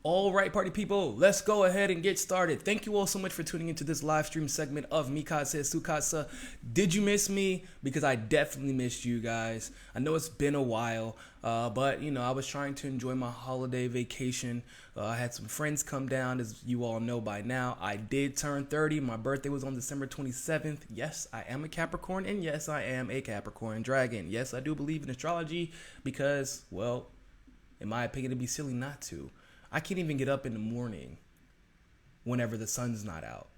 All right, party people, let's go ahead and get started. Thank you all so much for tuning into this live stream segment of Mikasa Sukasa. Did you miss me? Because I definitely missed you guys. I know it's been a while, but I was trying to enjoy my holiday vacation. I had some friends come down, as you all know by now. I did turn 30. My birthday was on December 27th. Yes, I am a Capricorn, and yes, I am a Capricorn dragon. Yes, I do believe in astrology because, well, in my opinion, it'd be silly not to. I can't even get up in the morning whenever the sun's not out.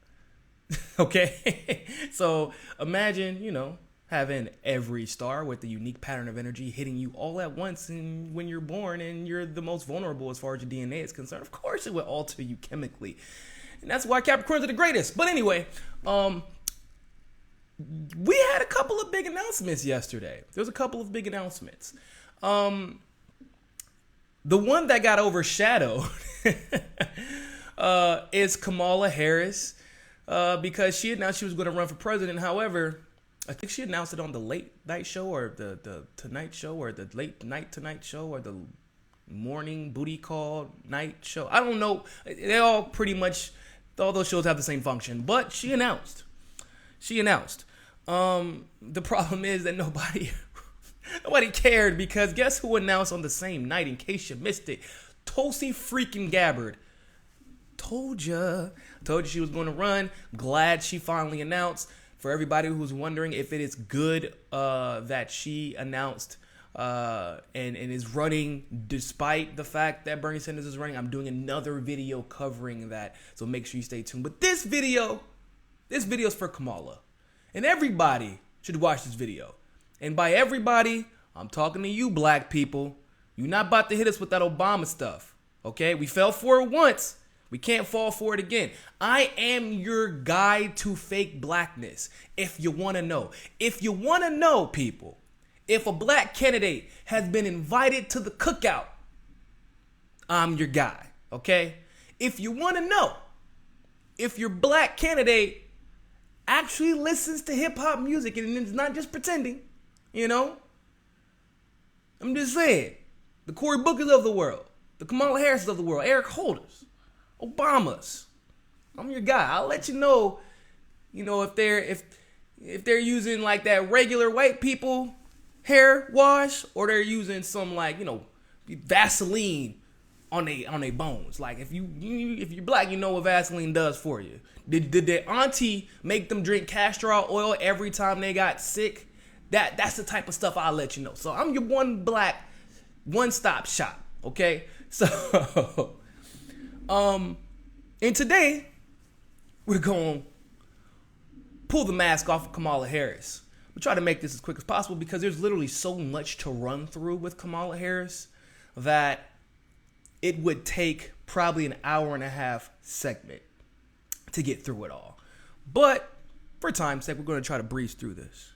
Okay? So imagine, having every star with a unique pattern of energy hitting you all at once and when you're born and you're the most vulnerable as far as your DNA is concerned. Of course it would alter you chemically. And that's why Capricorns are the greatest. But anyway, we had a couple of big announcements yesterday. There was a couple of big announcements. The one that got overshadowed is Kamala Harris because she announced she was going to run for president. However, I think she announced it on the late night show or the Tonight Show or the late night Tonight Show or the morning booty call night show. I don't know. They all pretty much, all those shows have the same function. But she announced. The problem is that nobody cared because guess who announced on the same night in case you missed it? Tulsi freaking Gabbard. Told you she was going to run. Glad she finally announced. For everybody who's wondering if it is good that she announced and is running despite the fact that Bernie Sanders is running, I'm doing another video covering that. So make sure you stay tuned. But this video is for Kamala. And everybody should watch this video. And by everybody, I'm talking to you black people. You're not about to hit us with that Obama stuff. Okay? We fell for it once. We can't fall for it again. I am your guide to fake blackness. If you want to know. If you want to know, people, if a black candidate has been invited to the cookout, I'm your guy. Okay? If you want to know if your black candidate actually listens to hip hop music and is not just pretending, I'm just saying, the Cory Bookers of the world, the Kamala Harris of the world, Eric Holders, Obamas, I'm your guy. I'll let you know, if they're using like that regular white people hair wash or they're using some Vaseline on they bones. Like if you're black, you know what Vaseline does for you. Did their auntie make them drink castor oil every time they got sick? That's the type of stuff I'll let you know. So I'm your one-stop shop, okay? So, and today, we're going to pull the mask off of Kamala Harris. We'll try to make this as quick as possible because there's literally so much to run through with Kamala Harris that it would take probably an hour and a half segment to get through it all. But for time's sake, we're going to try to breeze through this.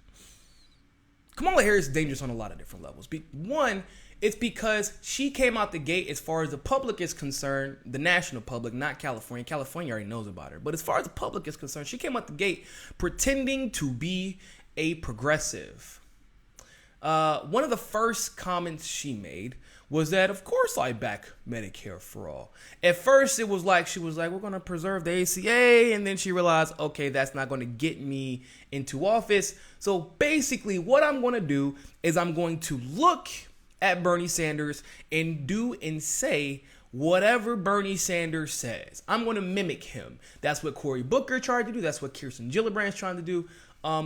Kamala Harris is dangerous on a lot of different levels. One, it's because she came out the gate as far as the public is concerned, the national public, not California. California already knows about her. But as far as the public is concerned, she came out the gate pretending to be a progressive. One of the first comments she made was that, of course, I back Medicare for all. At first, it was like, she was like, we're going to preserve the ACA. And then she realized, okay, that's not going to get me into office. So basically, what I'm going to do is I'm going to look at Bernie Sanders and do and say whatever Bernie Sanders says. I'm going to mimic him. That's what Cory Booker tried to do. That's what Kirsten Gillibrand's trying to do.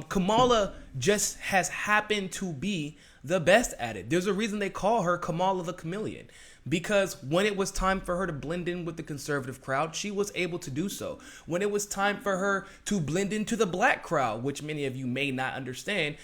Kamala just has happened to be the best at it. There's a reason they call her Kamala the Chameleon. Because when it was time for her to blend in with the conservative crowd, she was able to do so. When it was time for her to blend into the black crowd, which many of you may not understand,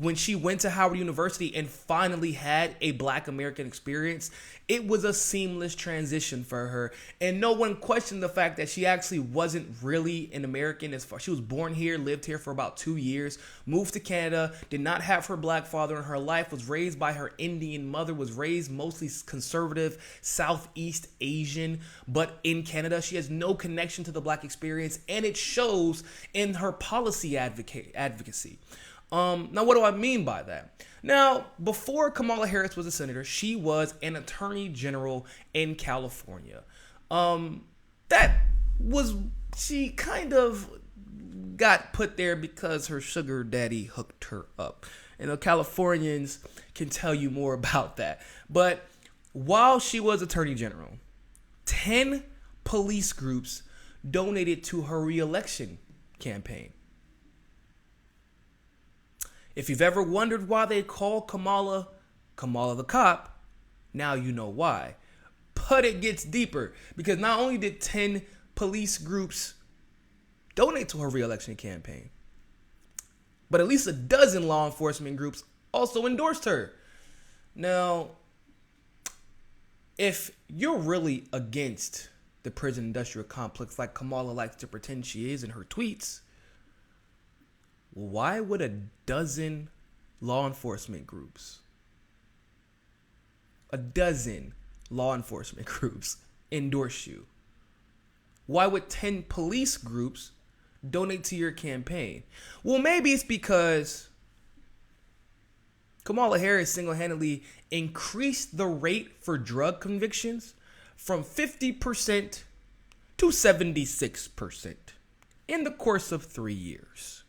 when she went to Howard University and finally had a black American experience, it was a seamless transition for her. And no one questioned the fact that she actually wasn't really an American. As far, she was born here, lived here for about 2 years, moved to Canada, did not have her black father in her life, was raised by her Indian mother, was raised mostly conservative, Southeast Asian, but in Canada, she has no connection to the black experience, and it shows in her policy advocacy. Now, what do I mean by that? Now, before Kamala Harris was a senator, she was an attorney general in California. That was, she kind of got put there because her sugar daddy hooked her up. And Californians can tell you more about that. But while she was attorney general, 10 police groups donated to her reelection campaign. If you've ever wondered why they call Kamala the cop, now you know why. But it gets deeper, because not only did 10 police groups donate to her reelection campaign, but at least a dozen law enforcement groups also endorsed her. Now, if you're really against the prison industrial complex like Kamala likes to pretend she is in her tweets, why would a dozen law enforcement groups, endorse you? Why would 10 police groups donate to your campaign? Well, maybe it's because Kamala Harris single-handedly increased the rate for drug convictions from 50% to 76% in the course of 3 years.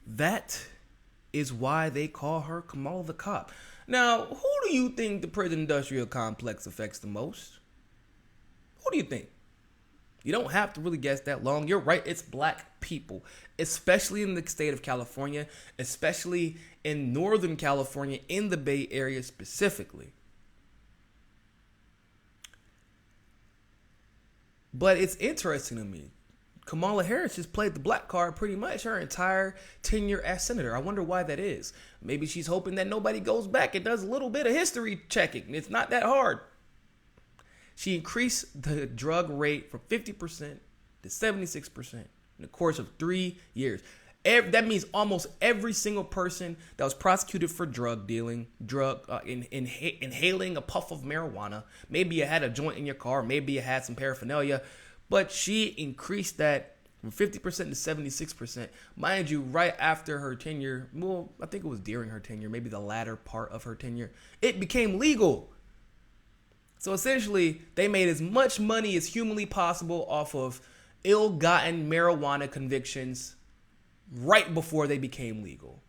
That is why they call her Kamala the cop. Now, who do you think the prison industrial complex affects the most? Who do you think? You don't have to really guess that long. You're right, it's black people, especially in the state of California, especially in Northern California, in the Bay Area specifically. But it's interesting to me. Kamala Harris has played the black card pretty much her entire tenure as senator. I wonder why that is. Maybe she's hoping that nobody goes back and does a little bit of history checking. It's not that hard. She increased the drug rate from 50% to 76% in the course of 3 years. That means almost every single person that was prosecuted for drug dealing, inhaling a puff of marijuana, maybe you had a joint in your car, maybe you had some paraphernalia, but she increased that from 50% to 76%. Mind you, right after her tenure, well, I think it was during her tenure, maybe the latter part of her tenure, it became legal. So essentially, they made as much money as humanly possible off of ill-gotten marijuana convictions right before they became legal.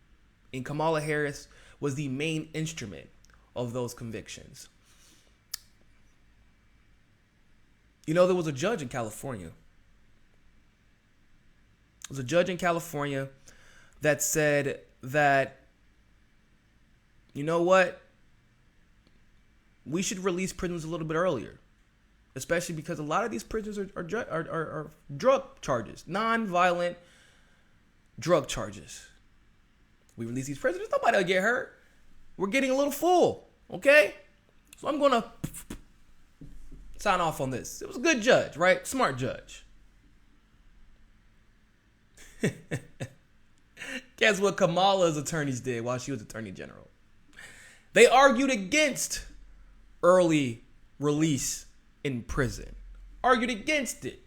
And Kamala Harris was the main instrument of those convictions. You know, there was a judge in California. There was a judge in California that said that, you know what? We should release prisoners a little bit earlier, especially because a lot of these prisoners are drug charges, non-violent drug charges. We release these prisoners, nobody will get hurt. We're getting a little full, okay? So I'm going to sign off on this. It was a good judge, right? Smart judge. Guess what Kamala's attorneys did while she was attorney general? They argued against early release in prison. Argued against it.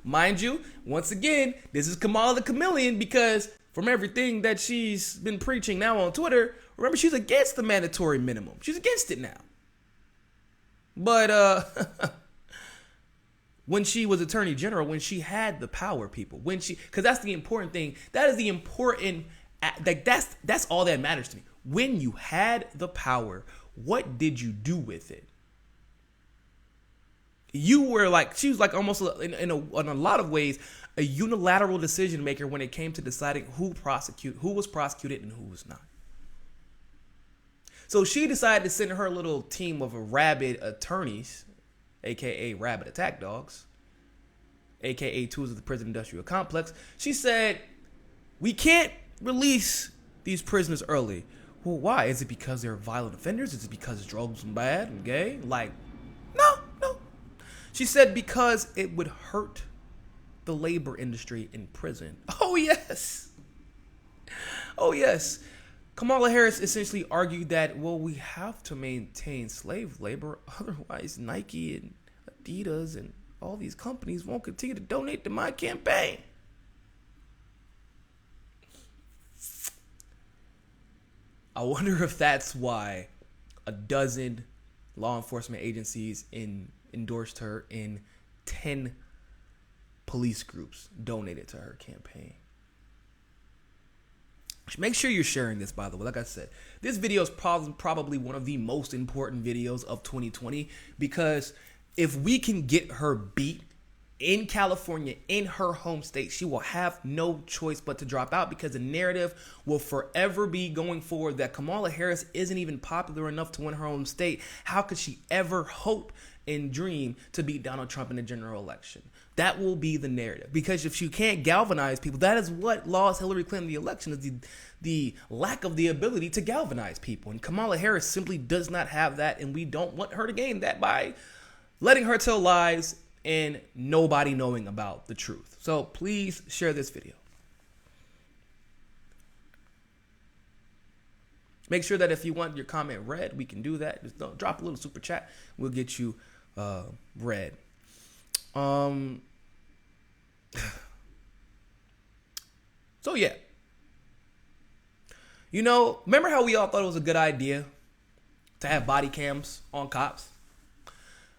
Mind you, once again, this is Kamala the chameleon, because from everything that she's been preaching now on Twitter, remember, she's against the mandatory minimum. She's against it now. But when she was attorney general, when she had the power, people, because that's the important thing. That is the important, that's all that matters to me. When you had the power, what did you do with it? You were like, she was like almost in a lot of ways, a unilateral decision maker when it came to deciding who was prosecuted and who was not. So she decided to send her little team of rabid attorneys, aka rabid attack dogs, aka tools of the prison industrial complex. She said, we can't release these prisoners early. Well, why? Is it because they're violent offenders? Is it because drugs are bad and gay? Like, no. She said because it would hurt the labor industry in prison. Oh, yes. Kamala Harris essentially argued that, well, we have to maintain slave labor. Otherwise, Nike and Adidas and all these companies won't continue to donate to my campaign. I wonder if that's why a dozen law enforcement agencies endorsed her and 10 police groups donated to her campaign. Make sure you're sharing this, by the way. Like I said, this video is probably one of the most important videos of 2020, because if we can get her beat in California, in her home state, she will have no choice but to drop out, because the narrative will forever be going forward that Kamala Harris isn't even popular enough to win her own state. How could she ever hope and dream to beat Donald Trump in the general election? That will be the narrative, because if she can't galvanize people, that is what lost Hillary Clinton the election, is the lack of the ability to galvanize people. And Kamala Harris simply does not have that, and we don't want her to gain that by letting her tell lies and nobody knowing about the truth. So please share this video. Make sure that if you want your comment read, we can do that. Just drop a little super chat. We'll get you read. So yeah. You know, remember how we all thought it was a good idea to have body cams on cops?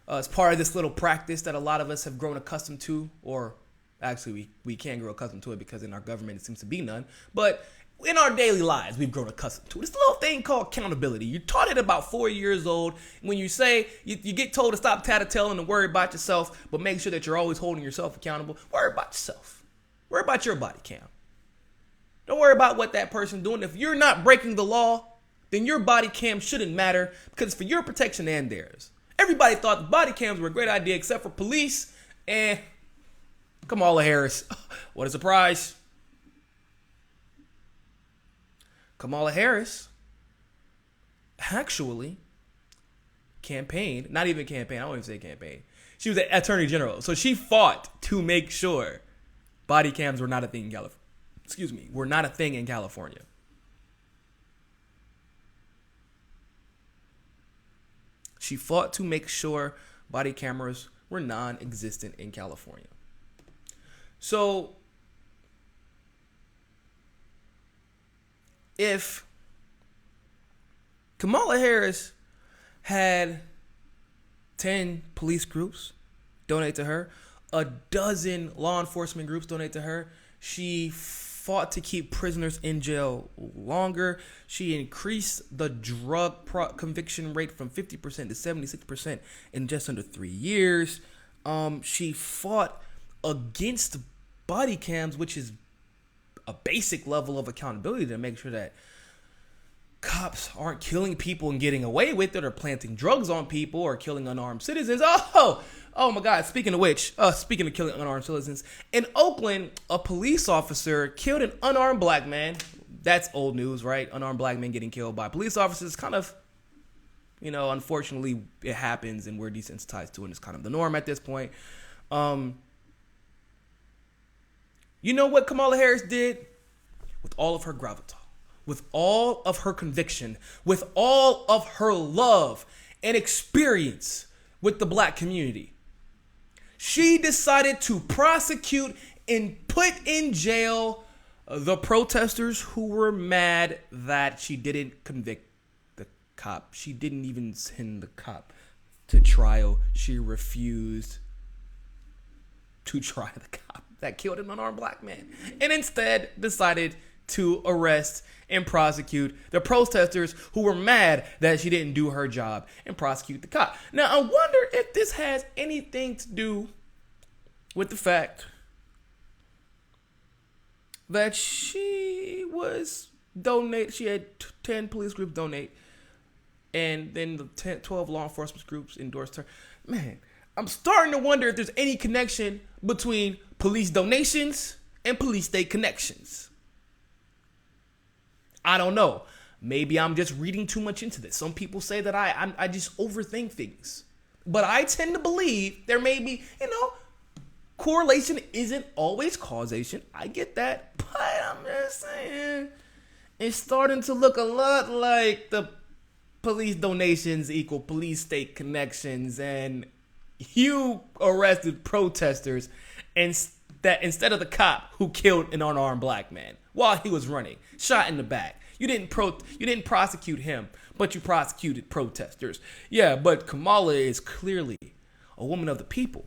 It's part of this little practice that a lot of us have grown accustomed to, or actually we can't grow accustomed to it because in our government it seems to be none. But in our daily lives, we've grown accustomed to it. It's a little thing called accountability. You're taught it about 4 years old. When you say, you get told to stop tattletailing and worry about yourself, but make sure that you're always holding yourself accountable. Worry about yourself. Worry about your body cam. Don't worry about what that person's doing. If you're not breaking the law, then your body cam shouldn't matter, because it's for your protection and theirs. Everybody thought the body cams were a great idea except for police and Kamala Harris. What a surprise. Kamala Harris actually campaigned, not even campaign, I don't even say campaign. She was an attorney general. So she fought to make sure body cams were not a thing in California. Were not a thing in California. She fought to make sure body cameras were non-existent in California. So if Kamala Harris had 10 police groups donate to her, a dozen law enforcement groups donate to her, she fought to keep prisoners in jail longer. She increased the drug conviction rate from 50% to 76% in just under 3 years. She fought against body cams, which is a basic level of accountability to make sure that cops aren't killing people and getting away with it, or planting drugs on people, or killing unarmed citizens. Oh my God. Speaking of which, speaking of killing unarmed citizens, in Oakland, a police officer killed an unarmed black man. That's old news, right? Unarmed black men getting killed by police officers. Kind of, unfortunately it happens and we're desensitized to it. It's kind of the norm at this point. You know what Kamala Harris did? With all of her gravitas, with all of her conviction, with all of her love and experience with the black community, she decided to prosecute and put in jail the protesters who were mad that she didn't convict the cop. She didn't even send the cop to trial. She refused to try the cop that killed an unarmed black man, and instead decided to arrest and prosecute the protesters who were mad that she didn't do her job and prosecute the cop. Now, I wonder if this has anything to do with the fact that she had 10 police groups donate, and then the 12 law enforcement groups endorsed her. Man, I'm starting to wonder if there's any connection between police donations and police state connections. I don't know. Maybe I'm just reading too much into this. Some people say that I just overthink things. But I tend to believe there may be, correlation isn't always causation. I get that. But I'm just saying, it's starting to look a lot like the police donations equal police state connections, and you arrested protesters instead of the cop who killed an unarmed black man while he was running, shot in the back. You didn't prosecute him, but you prosecuted protesters. Yeah, but Kamala is clearly a woman of the people.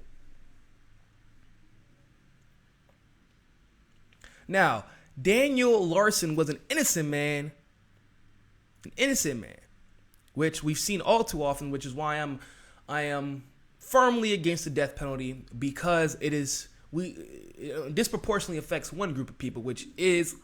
Now, Daniel Larson was an innocent man, which we've seen all too often, which is why I am firmly against the death penalty, because it disproportionately affects one group of people, which is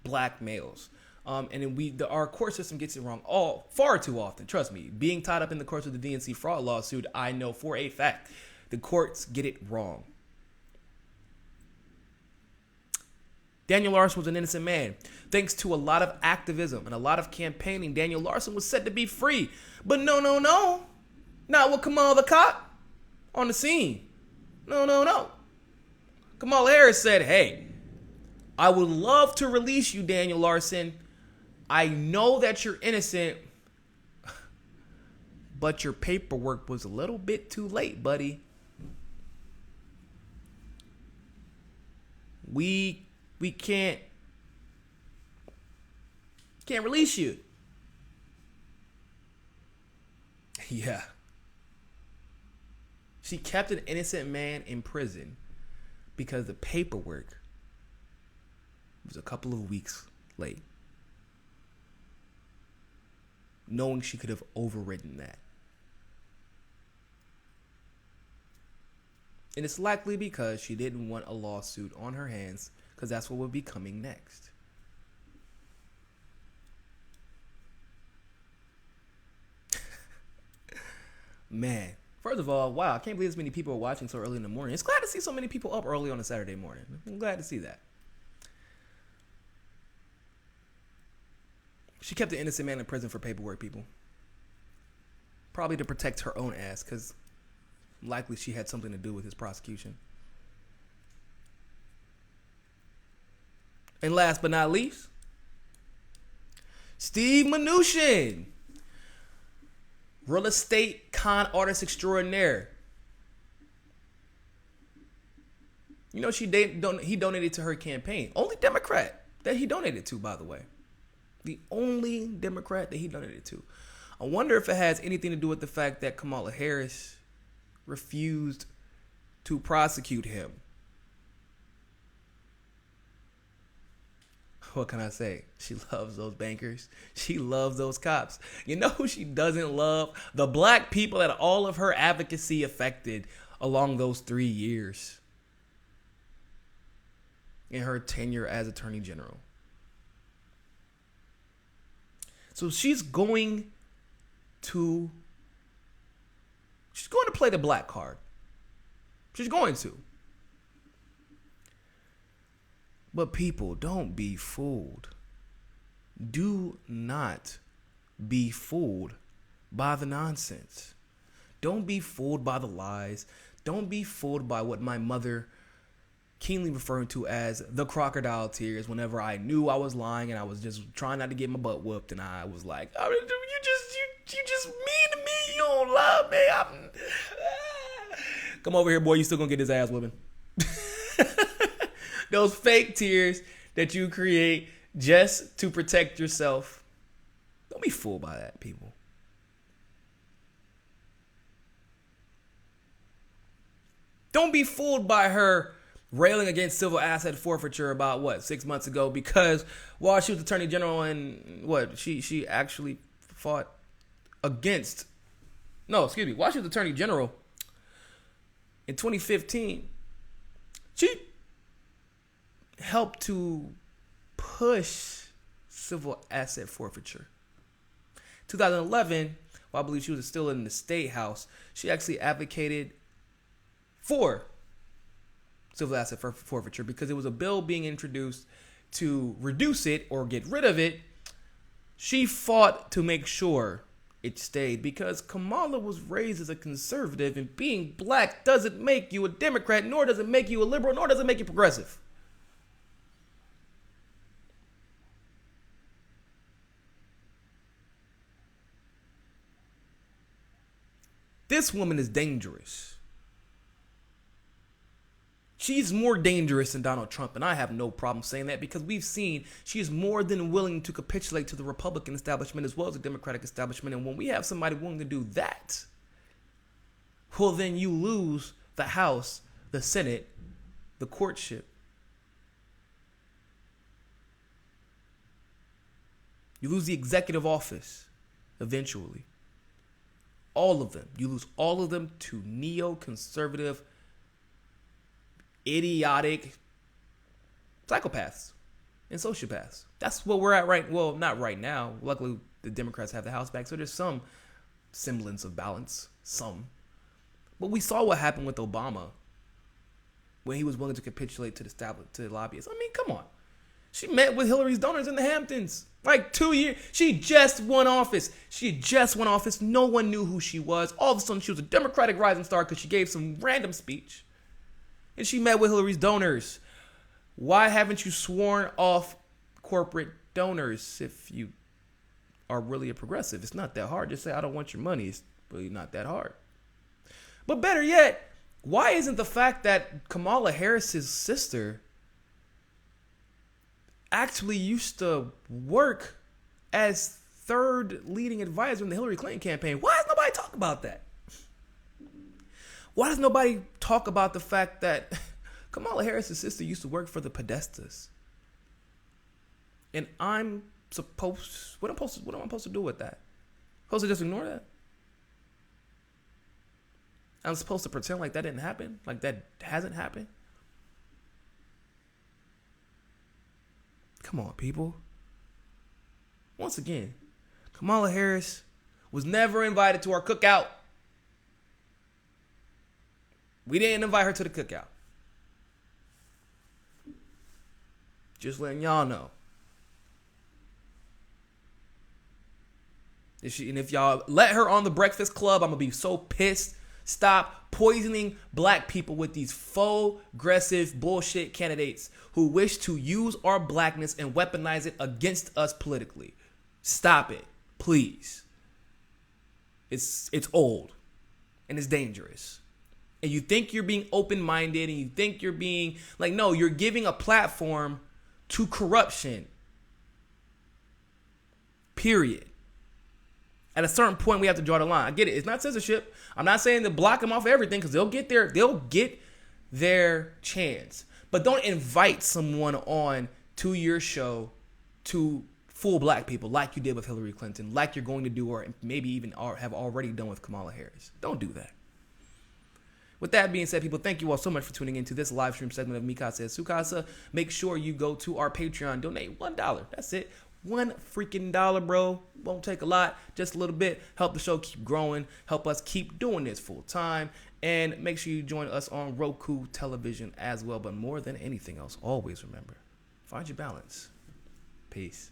black males. Our court system gets it wrong far too often. Trust me, being tied up in the courts of the DNC fraud lawsuit, I know for a fact the courts get it wrong. Daniel Larson was an innocent man. Thanks to a lot of activism and a lot of campaigning, Daniel Larson was set to be free. But no. Not with Kamala the cop on the scene. No. Kamala Harris said, hey, I would love to release you, Daniel Larson. I know that you're innocent, but your paperwork was a little bit too late, buddy. We can't release you. Yeah. She kept an innocent man in prison because the paperwork was a couple of weeks late, knowing she could have overridden that. And it's likely because she didn't want a lawsuit on her hands, because that's what would be coming next. Man, first of all, wow, I can't believe this many people are watching so early in the morning. It's glad to see so many people up early on a Saturday morning. I'm glad to see that. She kept the innocent man in prison for paperwork, people. Probably to protect her own ass, because likely she had something to do with his prosecution. And last but not least, Steve Mnuchin, real estate con artist extraordinaire. You know, he donated to her campaign. Only Democrat that he donated to, by the way. The only Democrat that he donated to. I wonder if it has anything to do with the fact that Kamala Harris refused to prosecute him. What can I say? She loves those bankers. She loves those cops. You know who she doesn't love? The black people that all of her advocacy affected along those 3 years in her tenure as Attorney General. So she's going to play the black card. She's going to. But people, don't be fooled. Do not be fooled by the nonsense. Don't be fooled by the lies. Don't be fooled by what my mother keenly referred to as the crocodile tears whenever I knew I was lying and I was just trying not to get my butt whooped, and I was like, oh, you just mean to me. You don't love me. Come over here, boy. You still gonna get his ass whooping. Those fake tears that you create just to protect yourself. Don't be fooled by that, people. Don't be fooled by her railing against civil asset forfeiture about 6 months ago, because while she was Attorney General and she actually fought against, while she was Attorney General in 2015, she helped to push civil asset forfeiture. 2011, while I believe she was still in the State House, she actually advocated for civil asset forfeiture because it was a bill being introduced to reduce it or get rid of it. She fought to make sure it stayed because Kamala was raised as a conservative, and being black doesn't make you a Democrat, nor does it make you a liberal, nor does it make you progressive. This woman is dangerous. She's more dangerous than Donald Trump, and I have no problem saying that because we've seen she is more than willing to capitulate to the Republican establishment as well as the Democratic establishment. And when we have somebody willing to do that, well, then you lose the House, the Senate, the courtship. You lose the executive office eventually. All of them. You lose all of them to neoconservative, idiotic psychopaths and sociopaths. That's what we're at well, not right now. Luckily, the Democrats have the House back, so there's some semblance of balance. Some. But we saw what happened with Obama when he was willing to capitulate to the lobbyists. I mean, come on. She met with Hillary's donors in the Hamptons. Like 2 years. She just won office. No one knew who she was. All of a sudden, she was a Democratic rising star because she gave some random speech. And she met with Hillary's donors. Why haven't you sworn off corporate donors if you are really a progressive? It's not that hard. Just say, I don't want your money. It's really not that hard. But better yet, why isn't the fact that Kamala Harris's sister actually used to work as third leading advisor in the Hillary Clinton campaign? Why does nobody talk about that? Why does nobody talk about the fact that Kamala Harris's sister used to work for the Podestas? And what am I supposed to do with that? Supposed to just ignore that? I'm supposed to pretend like that didn't happen? Like that hasn't happened? Come on, people. Once again, Kamala Harris was never invited to our cookout. We didn't invite her to the cookout. Just letting y'all know. If y'all let her on the Breakfast Club, I'm going to be so pissed. Stop poisoning black people with these faux, aggressive, bullshit candidates who wish to use our blackness and weaponize it against us politically. Stop it, please. It's old and it's dangerous. And you think you're being open-minded and you think you're being like, no, you're giving a platform to corruption. Period. At a certain point, we have to draw the line. I get it. It's not censorship. I'm not saying to block them off everything because they'll get their chance. But don't invite someone on to your show to fool black people like you did with Hillary Clinton, like you're going to do or maybe even have already done with Kamala Harris. Don't do that. With that being said, people, thank you all so much for tuning into this live stream segment of Mi Casa es Su Casa. Make sure you go to our Patreon. Donate $1. That's it. $1 bro. Won't take a lot. Just a little bit. Help the show keep growing. Help us keep doing this full time. And make sure you join us on Roku television as well. But more than anything else, always remember, find your balance. Peace.